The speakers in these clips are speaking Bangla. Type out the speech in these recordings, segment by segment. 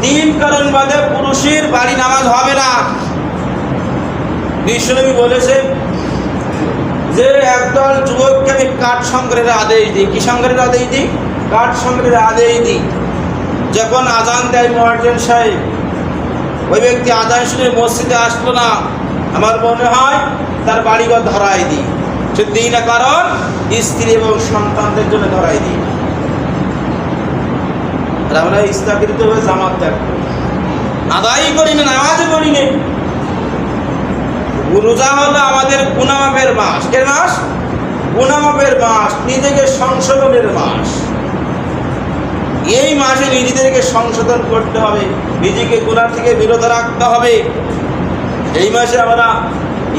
তিন কারণ বাদে পুরুষের বাড়ি নামাজ হবে না। বিশ্বনবী বলেছেন যে একদল যুবককে আমি কাঠ সংগ্রহের আদেশ দিই। কি সংগ্রহের আদেশ দিই? কাঠ সংগ্রহের আদেশ দিই। যখন আজান দেয় মুয়াজ্জিন সাহেব, ওই ব্যক্তি আজান শুনে মসজিদে আসলো না, আমার মনে হয় তার বাড়িঘর ধরাই দিই। সে দিই না, কারণ স্ত্রী এবং সন্তানদের জন্য ধরাই দিই। আর আমরা ইচ্ছাকৃত হয়ে জামাত ত্যাগ করি, আদায় করি না, নামাজ করি না। রোজা হলো আমাদের গুনাহ মাফের মাস। কে মাস? গুনাহ মাফের মাস, নিজেকে সংশোধনের মাস। এই মাসে নিজেদেরকে সংশোধন করতে হবে, নিজেকে গুনাহ থেকে বিরত রাখতে হবে। এই মাসে আমরা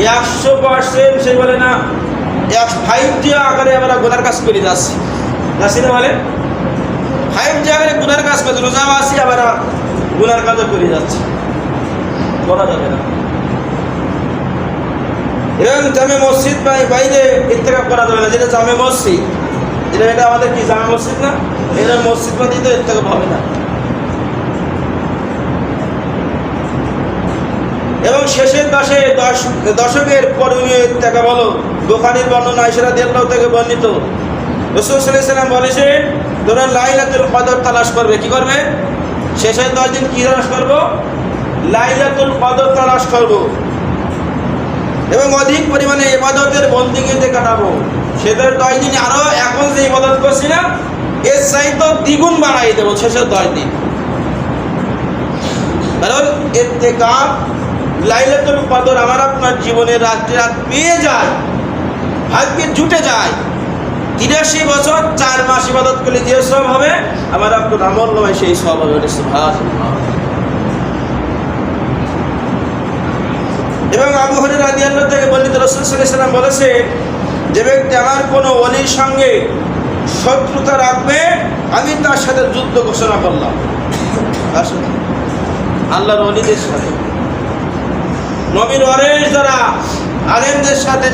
100% সেই বলে না 5G আকারে আমরা গুনার কাজ করে যাচ্ছি, যাচ্ছি না বলে 5G আকারে গুনার কাজ করছি। রোজা আসি আবার গুনার কাজও করে যাচ্ছি, বলা যাবে না। এরকম জামে মসজিদ বাইরে ইত্তেকাফ করা যাবে না। যেটা জামে মসজিদ, এটা আমাদের কি জামে মসজিদ না? এটা মসজিদ বাদী তো ইত্তেকাফ হবে না। এবং শেষের দশকের করণীয় ইত্তেকাফ হলো বুখারীর বর্ণনা আয়েশা রাদিয়াল্লাহু থেকে বর্ণিত। রাসূল সাল্লাল্লাহু আলাইহি ওয়াসাল্লাম বলেছেন, তোমরা লাইলাতুল কদর তালাশ করবে। কি করবে? শেষের 10 দিন কি তালাশ করব? লাইলাতুল কদর তালাশ করব। এবং অধিক পরিমাণে ইবাদতের বন্দেগীতে কাটাবো। শেষের 10 দিন আরো এখন যে ইবাদত করছি না, এর চাইতে দ্বিগুণ বাড়াই দেবো শেষের 10 দিন। কারণ ইত্তেকাফ লাইলাতুল কদর আমার আপনার জীবনের রাত্রি রাত পেয়ে যায়, ভাগ্যে জুটে যায়। 83 বছর 4 মাস ইবাদত করলে যে সব হবে, আমার আপনার আমল নামায় সেই সব হবে। সুবহানাল্লাহ। এবং আবু হুরায়রা রাদিয়াল্লাহু থেকে বর্ণিত, রাসূল সাল্লাল্লাহু আলাইহি ওয়াসাল্লাম বলেছেন, যে ব্যক্তি আমার কোনো ওলির সঙ্গে শত্রুতা রাখবে, আমি তার সাথে যুদ্ধ ঘোষণা করলাম। আসলে আল্লাহর ওলিদের সাথে, নবীর ওয়ারিস যারা, আলেমদের সাথে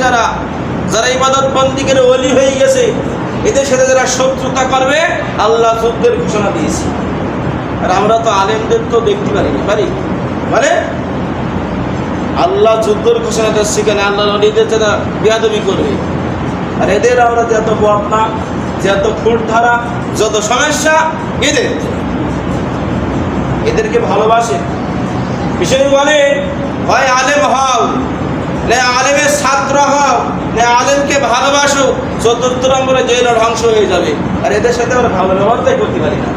যারা ইবাদত বন্দেগীর ওলি হয়ে গেছে, এদের সাথে যারা শত্রুতা করবে, আল্লাহ যুদ্ধের ঘোষণা দিয়েছে। আর আমরা তো আলেমদের তো দেখতে পারি মানে আল্লাহ যুদ্ধের ঘোষণা দিচ্ছে কেন? আল্লাহর ওলিদের যারা বেয়াদবি করবে, আর এদের আমরা যত বদনাম, যত খুঁট ধারা, যত সমস্যা, এদেরকে ভালোবাসে। বিষয় বলে, হয় আলেম হও, না আলেমের ছাত্র হও, না আলেমকে ভালোবাসো, 4th নম্বরে জেল ধ্বংস হয়ে যাবে। আর এদের সাথে আমরা ভালো ব্যবহারটাই করতে পারি না।